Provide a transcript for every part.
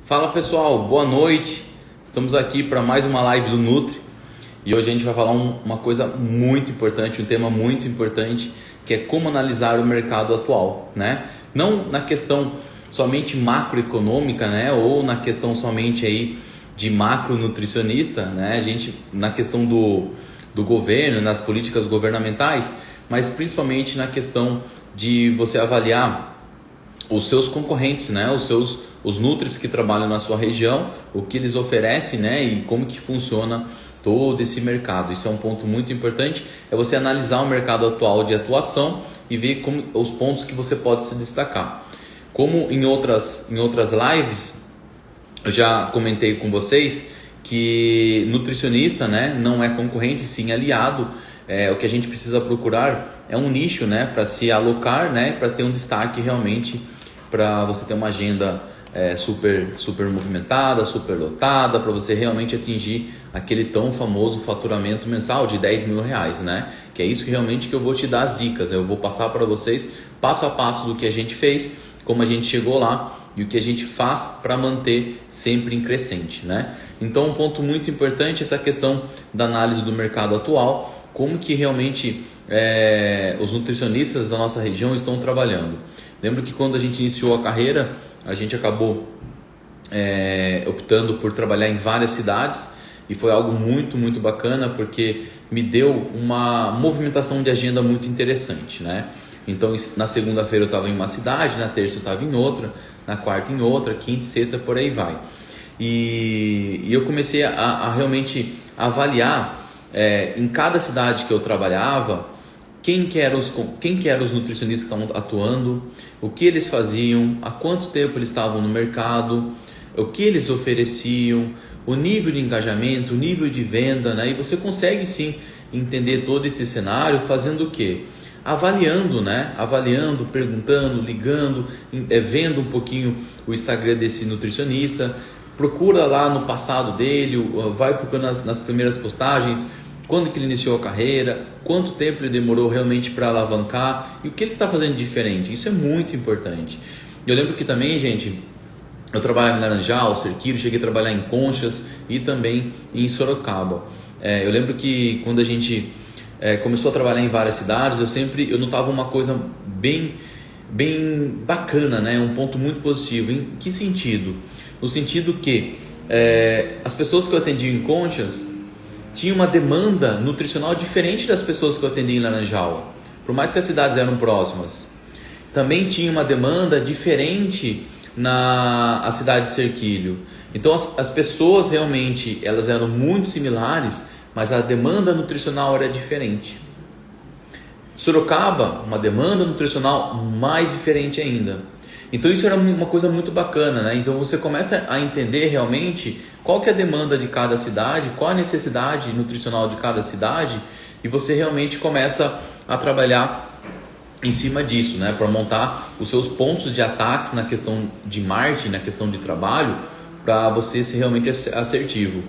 Fala pessoal, boa noite. Estamos aqui para mais uma live do Nutri e hoje a gente vai falar uma coisa muito importante, um tema muito importante, que é como analisar o mercado atual, né? Não na questão somente macroeconômica, né? Ou na questão somente aí de macronutricionista, né? A gente na questão do governo, nas políticas governamentais, mas principalmente na questão de você avaliar os seus concorrentes, né? Os nutris que trabalham na sua região, o que eles oferecem, né? E como que funciona todo esse mercado. Isso é um ponto muito importante, é você analisar o mercado atual de atuação e ver como, os pontos que você pode se destacar. Como em outras lives, eu já comentei com vocês que nutricionista, né, não é concorrente, sim aliado. O que a gente precisa procurar é um nicho, né, para se alocar, né, para ter um destaque realmente, para você ter uma agenda super movimentada, super lotada, para você realmente atingir aquele tão famoso faturamento mensal de 10 mil reais, né? Que é isso que realmente que eu vou te dar as dicas. Eu vou passar para vocês passo a passo do que a gente fez, como a gente chegou lá e o que a gente faz para manter sempre em crescente, né? Então um ponto muito importante é essa questão da análise do mercado atual, como que realmente os nutricionistas da nossa região estão trabalhando. Lembro que quando a gente iniciou a carreira, a gente acabou optando por trabalhar em várias cidades e foi algo muito bacana, porque me deu uma movimentação de agenda muito interessante, né? Então na segunda-feira eu estava em uma cidade, na terça eu estava em outra, na quarta em outra, quinta e sexta por aí vai. E eu comecei a realmente avaliar em cada cidade que eu trabalhava quem que eram os nutricionistas que estavam atuando, o que eles faziam, há quanto tempo eles estavam no mercado, o que eles ofereciam, o nível de engajamento, o nível de venda, né? E você consegue sim entender todo esse cenário fazendo o quê? Avaliando, né? Avaliando, perguntando, ligando, vendo um pouquinho o Instagram desse nutricionista, procura lá no passado dele, vai procurando nas primeiras postagens, quando que ele iniciou a carreira, quanto tempo ele demorou realmente para alavancar e o que ele está fazendo diferente. Isso é muito importante. Eu lembro que também, gente, eu trabalhava em Laranjal, Cerquilho, cheguei a trabalhar em Conchas e também em Sorocaba. Eu lembro que quando a gente começou a trabalhar em várias cidades, eu notava uma coisa bem bacana, né? Um ponto muito positivo. Em que sentido? No sentido que as pessoas que eu atendia em Conchas tinha uma demanda nutricional diferente das pessoas que eu atendi em Laranjal, por mais que as cidades eram próximas. Também tinha uma demanda diferente na cidade de Cerquilho. Então as pessoas realmente elas eram muito similares, mas a demanda nutricional era diferente. Sorocaba, uma demanda nutricional mais diferente ainda. Então isso era uma coisa muito bacana, né? Então você começa a entender realmente qual que é a demanda de cada cidade, qual a necessidade nutricional de cada cidade, e você realmente começa a trabalhar em cima disso, né? Para montar os seus pontos de ataques na questão de marketing, na questão de trabalho, para você ser realmente assertivo.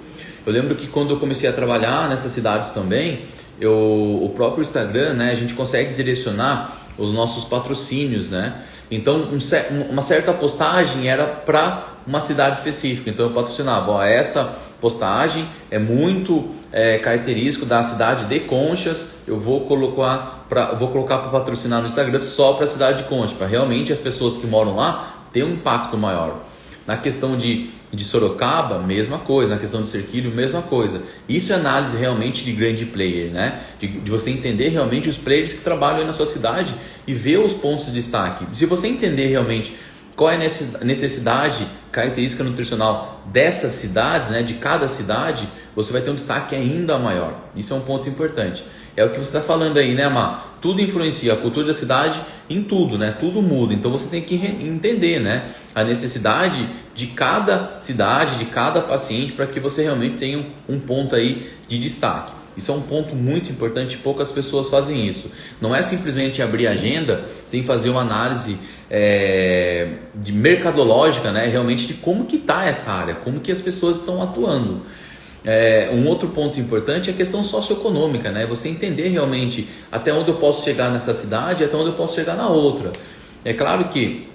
Eu lembro que quando eu comecei a trabalhar nessas cidades também, o próprio Instagram, né? A gente consegue direcionar os nossos patrocínios, né? Então uma certa postagem era para uma cidade específica, então eu patrocinava, essa postagem é muito característico da cidade de Conchas, eu vou colocar para patrocinar no Instagram só para a cidade de Conchas, para realmente as pessoas que moram lá ter um impacto maior. Na questão de Sorocaba, mesma coisa. Na questão de Cerquilho, mesma coisa. Isso é análise realmente de grande player, né? De você entender realmente os players que trabalham aí na sua cidade e ver os pontos de destaque. Se você entender realmente qual é a necessidade, característica nutricional dessas cidades, né, de cada cidade, você vai ter um destaque ainda maior. Isso é um ponto importante. É o que você está falando aí, né, Mar? Tudo influencia, a cultura da cidade em tudo, né? Tudo muda. Então você tem que entender, né, a necessidade de cada cidade, de cada paciente, para que você realmente tenha um ponto aí de destaque. Isso é um ponto muito importante, poucas pessoas fazem isso. Não é simplesmente abrir a agenda sem fazer uma análise de mercadológica, né, realmente de como que está essa área, como que as pessoas estão atuando. Um outro ponto importante é a questão socioeconômica, né? Você entender realmente até onde eu posso chegar nessa cidade e até onde eu posso chegar na outra. É claro que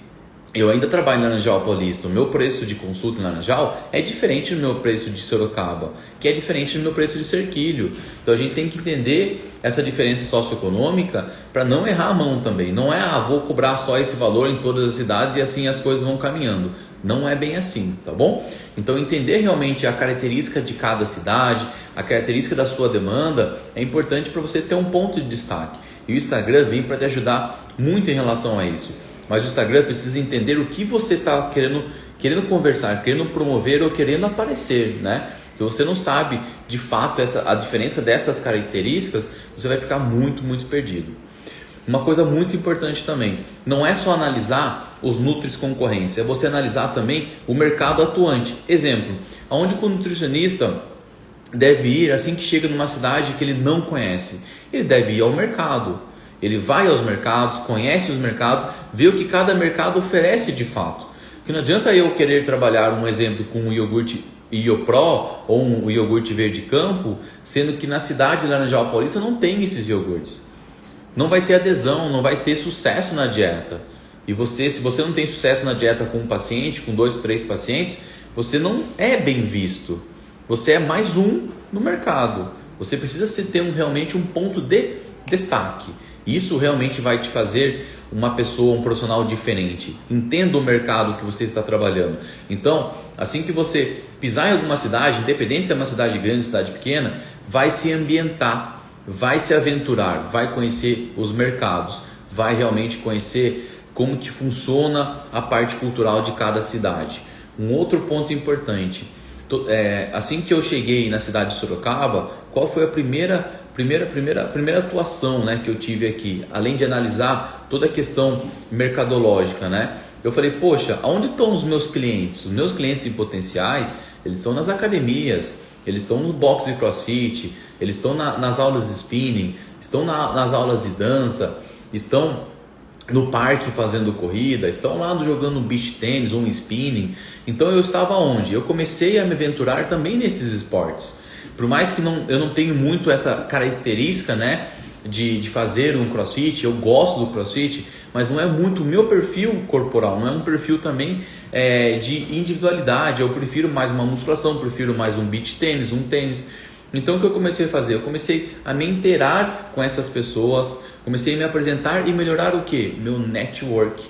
Eu ainda trabalho em Laranjal Paulista. O meu preço de consulta em Laranjal é diferente do meu preço de Sorocaba, que é diferente do meu preço de Serquilho. Então a gente tem que entender essa diferença socioeconômica para não errar a mão também. Não é, vou cobrar só esse valor em todas as cidades e assim as coisas vão caminhando. Não é bem assim, tá bom? Então entender realmente a característica de cada cidade, a característica da sua demanda é importante para você ter um ponto de destaque. E o Instagram vem para te ajudar muito em relação a isso. Mas o Instagram precisa entender o que você está querendo conversar, querendo promover ou querendo aparecer, né? Se você não sabe de fato a diferença dessas características, você vai ficar muito, muito perdido. Uma coisa muito importante também, não é só analisar os nutris concorrentes, é você analisar também o mercado atuante. Exemplo, aonde o nutricionista deve ir assim que chega numa cidade que ele não conhece? Ele deve ir ao mercado. Ele vai aos mercados, conhece os mercados, vê o que cada mercado oferece de fato. Porque não adianta eu querer trabalhar, um exemplo, com um iogurte Iopro ou um iogurte verde campo, sendo que na cidade de Laranjal Paulista não tem esses iogurtes. Não vai ter adesão, não vai ter sucesso na dieta. E se você não tem sucesso na dieta com um paciente, com 2, 3 pacientes, você não é bem visto. Você é mais um no mercado. Você precisa ter realmente um ponto de destaque. Isso realmente vai te fazer uma pessoa, um profissional diferente. Entenda o mercado que você está trabalhando. Então, assim que você pisar em alguma cidade, independente se é uma cidade grande ou cidade pequena, vai se ambientar, vai se aventurar, vai conhecer os mercados, vai realmente conhecer como que funciona a parte cultural de cada cidade. Um outro ponto importante, assim que eu cheguei na cidade de Sorocaba, qual foi a primeira atuação, né, que eu tive aqui, além de analisar toda a questão mercadológica, né? Eu falei, poxa, aonde estão os meus clientes? Os meus clientes em potenciais, eles estão nas academias, eles estão no box de CrossFit, eles estão nas aulas de spinning, estão nas aulas de dança, estão no parque fazendo corrida, estão lá jogando um beach tênis ou um spinning. Então eu estava onde? Eu comecei a me aventurar também nesses esportes. Por mais que eu não tenho muito essa característica, né, de fazer um crossfit, eu gosto do crossfit, mas não é muito o meu perfil corporal, não é um perfil também de individualidade. Eu prefiro mais uma musculação, prefiro mais um beach tênis, um tênis. Então o que eu comecei a fazer? Eu comecei a me inteirar com essas pessoas, comecei a me apresentar e melhorar o quê? Meu network.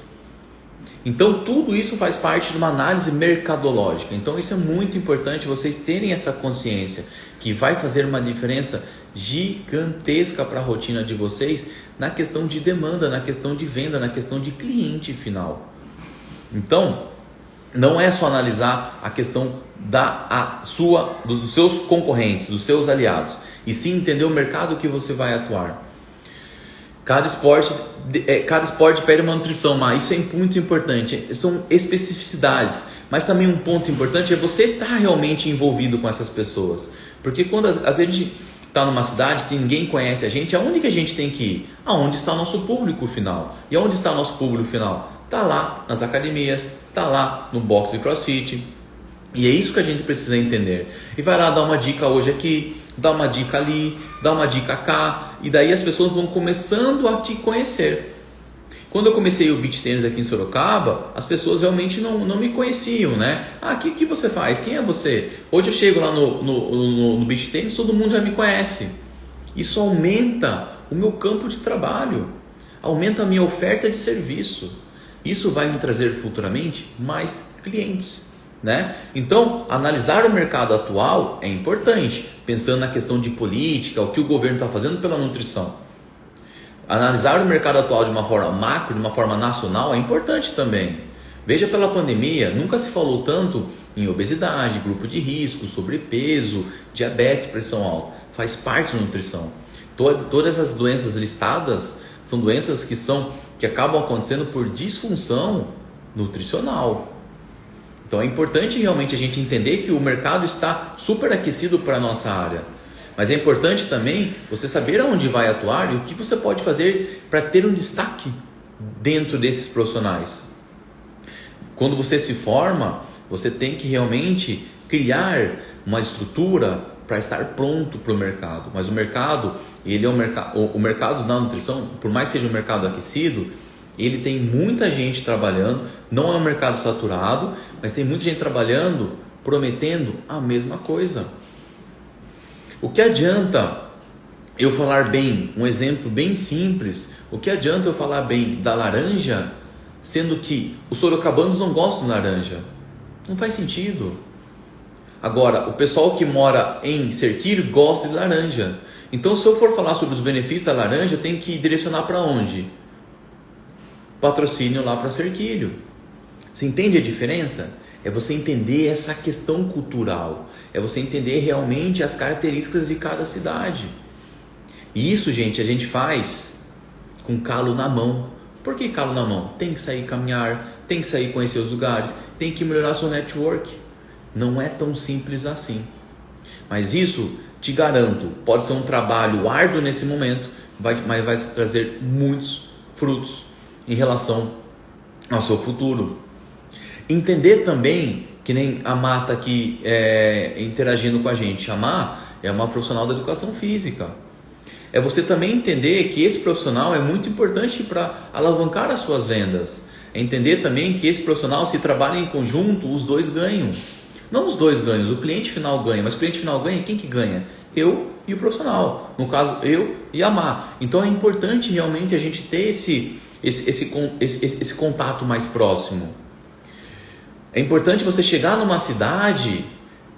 Então tudo isso faz parte de uma análise mercadológica. Então isso é muito importante vocês terem essa consciência, que vai fazer uma diferença gigantesca para a rotina de vocês na questão de demanda, na questão de venda, na questão de cliente final. Então não é só analisar a questão dos seus concorrentes, dos seus aliados, e sim entender o mercado que você vai atuar. Cada esporte pede uma nutrição, mas isso é muito importante, são especificidades. Mas também um ponto importante é você estar realmente envolvido com essas pessoas. Porque quando às vezes a gente está numa cidade que ninguém conhece a gente, aonde que a gente tem que ir? Aonde está o nosso público final? E aonde está o nosso público final? Está lá nas academias, está lá no box de CrossFit. E é isso que a gente precisa entender. E vai lá dar uma dica hoje aqui, dá uma dica ali, dá uma dica cá, e daí as pessoas vão começando a te conhecer. Quando eu comecei o beach tennis aqui em Sorocaba, as pessoas realmente não me conheciam, né? O que você faz? Quem é você? Hoje eu chego lá no beach tennis, todo mundo já me conhece. Isso aumenta o meu campo de trabalho, aumenta a minha oferta de serviço. Isso vai me trazer futuramente mais clientes, né? Então, analisar o mercado atual é importante, pensando na questão de política, o que o governo está fazendo pela nutrição. Analisar o mercado atual de uma forma macro, de uma forma nacional, é importante também. Veja, pela pandemia, nunca se falou tanto em obesidade, grupo de risco, sobrepeso, diabetes, pressão alta. Faz parte da nutrição. Todas as doenças listadas são doenças que acabam acontecendo por disfunção nutricional. Então é importante realmente a gente entender que o mercado está superaquecido para a nossa área. Mas é importante também você saber aonde vai atuar e o que você pode fazer para ter um destaque dentro desses profissionais. Quando você se forma, você tem que realmente criar uma estrutura para estar pronto para o mercado. Mas o mercado, o mercado na nutrição, por mais que seja um mercado aquecido, ele tem muita gente trabalhando, não é um mercado saturado, mas tem muita gente trabalhando, prometendo a mesma coisa. O que adianta eu falar bem, um exemplo bem simples, o que adianta eu falar bem da laranja, sendo que os sorocabanos não gostam de laranja? Não faz sentido. Agora, o pessoal que mora em Serquilho gosta de laranja. Então, se eu for falar sobre os benefícios da laranja, eu tenho que direcionar para onde? Patrocínio lá para Serquilho. Você entende a diferença? É você entender essa questão cultural. É você entender realmente as características de cada cidade. E isso, gente, a gente faz com calo na mão. Por que calo na mão? Tem que sair caminhar, tem que sair conhecer os lugares, tem que melhorar seu network. Não é tão simples assim. Mas isso, te garanto, pode ser um trabalho árduo nesse momento, mas vai trazer muitos frutos em relação ao seu futuro. Entender também, que nem a Má está aqui interagindo com a gente. A Má é uma profissional da educação física. É você também entender que esse profissional é muito importante para alavancar as suas vendas. É entender também que esse profissional, se trabalha em conjunto, os dois ganham. Não os dois ganham, o cliente final ganha, mas o cliente final ganha, quem que ganha? Eu e o profissional, no caso eu e a Má. Então é importante realmente a gente ter esse contato mais próximo. É importante você chegar numa cidade,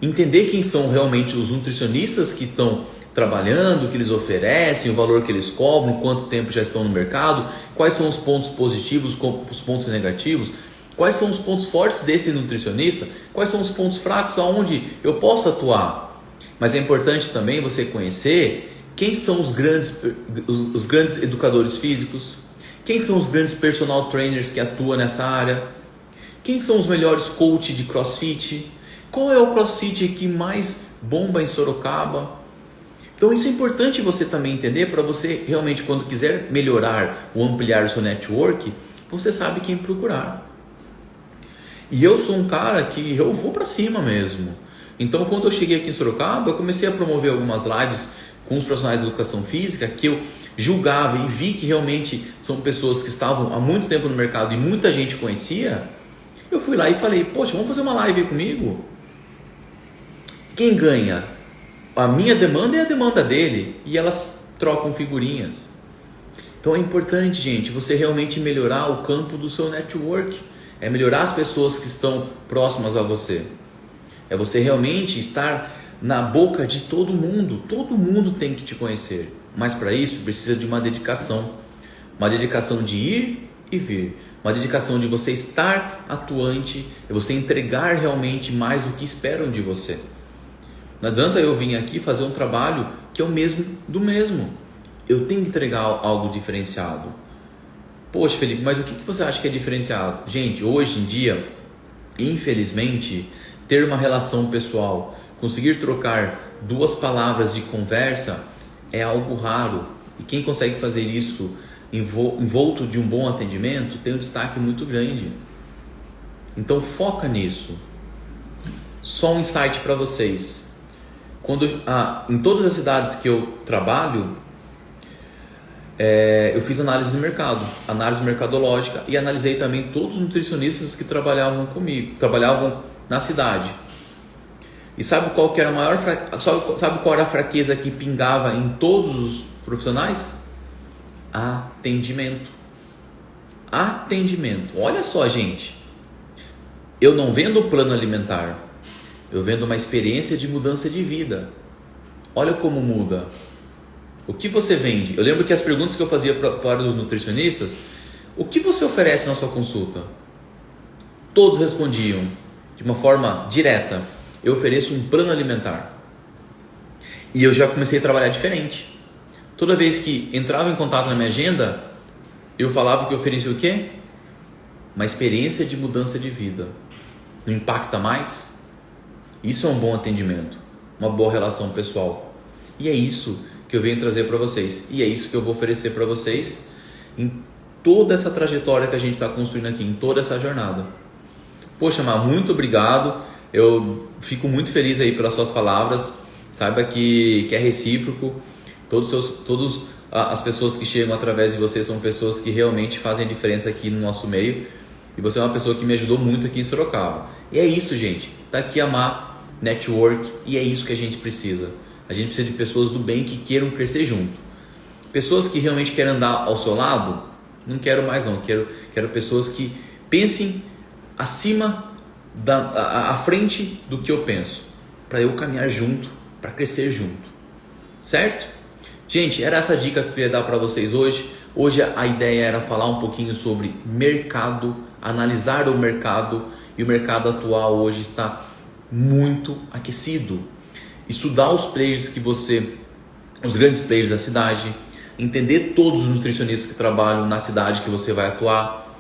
entender quem são realmente os nutricionistas que estão trabalhando, o que eles oferecem, o valor que eles cobram, quanto tempo já estão no mercado, quais são os pontos positivos, os pontos negativos. Quais são os pontos fortes desse nutricionista? Quais são os pontos fracos aonde eu posso atuar? Mas é importante também você conhecer quem são os grandes educadores físicos, quem são os grandes personal trainers que atuam nessa área, quem são os melhores coaches de CrossFit, qual é o CrossFit que mais bomba em Sorocaba. Então isso é importante você também entender para você realmente, quando quiser melhorar ou ampliar o seu network, você sabe quem procurar. E eu sou um cara que eu vou para cima mesmo. Então, quando eu cheguei aqui em Sorocaba, eu comecei a promover algumas lives com os profissionais de educação física que eu julgava e vi que realmente são pessoas que estavam há muito tempo no mercado e muita gente conhecia. Eu fui lá e falei, poxa, vamos fazer uma live aí comigo? Quem ganha? A minha demanda é a demanda dele e elas trocam figurinhas. Então é importante, gente, você realmente melhorar o campo do seu network. É melhorar as pessoas que estão próximas a você. É você realmente estar na boca de todo mundo. Todo mundo tem que te conhecer. Mas para isso precisa de uma dedicação. Uma dedicação de ir e vir. Uma dedicação de você estar atuante. É você entregar realmente mais do que esperam de você. Não adianta eu vir aqui fazer um trabalho que é o mesmo do mesmo. Eu tenho que entregar algo diferenciado. Poxa, Felipe, mas o que você acha que é diferenciado? Gente, hoje em dia, infelizmente, ter uma relação pessoal, conseguir trocar 2 palavras de conversa é algo raro. E quem consegue fazer isso envolto de um bom atendimento tem um destaque muito grande. Então foca nisso. Só um insight para vocês. Em todas as cidades que eu trabalho, eu fiz análise de mercado, análise mercadológica, e analisei também todos os nutricionistas que trabalhavam comigo, trabalhavam na cidade. E sabe qual que era sabe qual era a fraqueza que pingava em todos os profissionais? Atendimento. Atendimento. Olha só, gente. Eu não vendo plano alimentar. Eu vendo uma experiência de mudança de vida. Olha como muda. O que você vende? Eu lembro que as perguntas que eu fazia para os nutricionistas, o que você oferece na sua consulta? Todos respondiam de uma forma direta, eu ofereço um plano alimentar. E eu já comecei a trabalhar diferente. Toda vez que entrava em contato na minha agenda, eu falava que eu oferecia o quê? Uma experiência de mudança de vida. Não impacta mais? Isso é um bom atendimento, uma boa relação pessoal. E é isso que eu venho trazer para vocês. E é isso que eu vou oferecer para vocês em toda essa trajetória que a gente está construindo aqui, em toda essa jornada. Poxa, Má, muito obrigado. Eu fico muito feliz aí pelas suas palavras. Saiba que é recíproco. Todos as pessoas que chegam através de você são pessoas que realmente fazem a diferença aqui no nosso meio. E você é uma pessoa que me ajudou muito aqui em Sorocaba. E é isso, gente. Tá aqui a Má Network e é isso que a gente precisa. A gente precisa de pessoas do bem que queiram crescer junto. Pessoas que realmente querem andar ao seu lado, não quero mais não. Quero pessoas que pensem acima, à frente do que eu penso. Para eu caminhar junto, para crescer junto. Certo? Gente, era essa dica que eu queria dar para vocês hoje. Hoje a ideia era falar um pouquinho sobre mercado, analisar o mercado, e o mercado atual hoje está muito aquecido. Estudar os players os grandes players da cidade, entender todos os nutricionistas que trabalham na cidade que você vai atuar,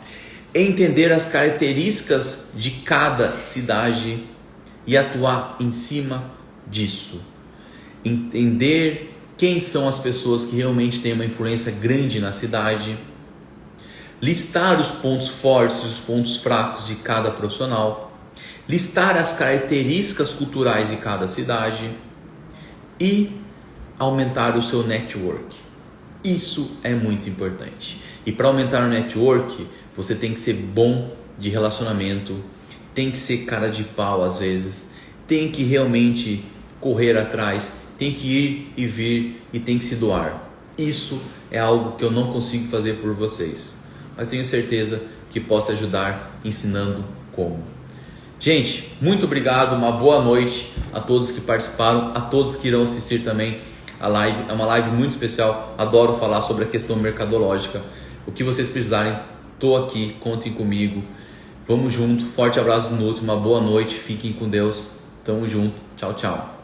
entender as características de cada cidade e atuar em cima disso. Entender quem são as pessoas que realmente têm uma influência grande na cidade, listar os pontos fortes e os pontos fracos de cada profissional, listar as características culturais de cada cidade e aumentar o seu network. Isso é muito importante. E para aumentar o network, você tem que ser bom de relacionamento, tem que ser cara de pau às vezes, tem que realmente correr atrás, tem que ir e vir e tem que se doar. Isso é algo que eu não consigo fazer por vocês, mas tenho certeza que posso ajudar ensinando como. Gente, muito obrigado, uma boa noite a todos que participaram, a todos que irão assistir também a live. É uma live muito especial, adoro falar sobre a questão mercadológica. O que vocês precisarem, estou aqui, contem comigo. Vamos junto, forte abraço no outro, uma boa noite, fiquem com Deus, tamo junto, tchau, tchau.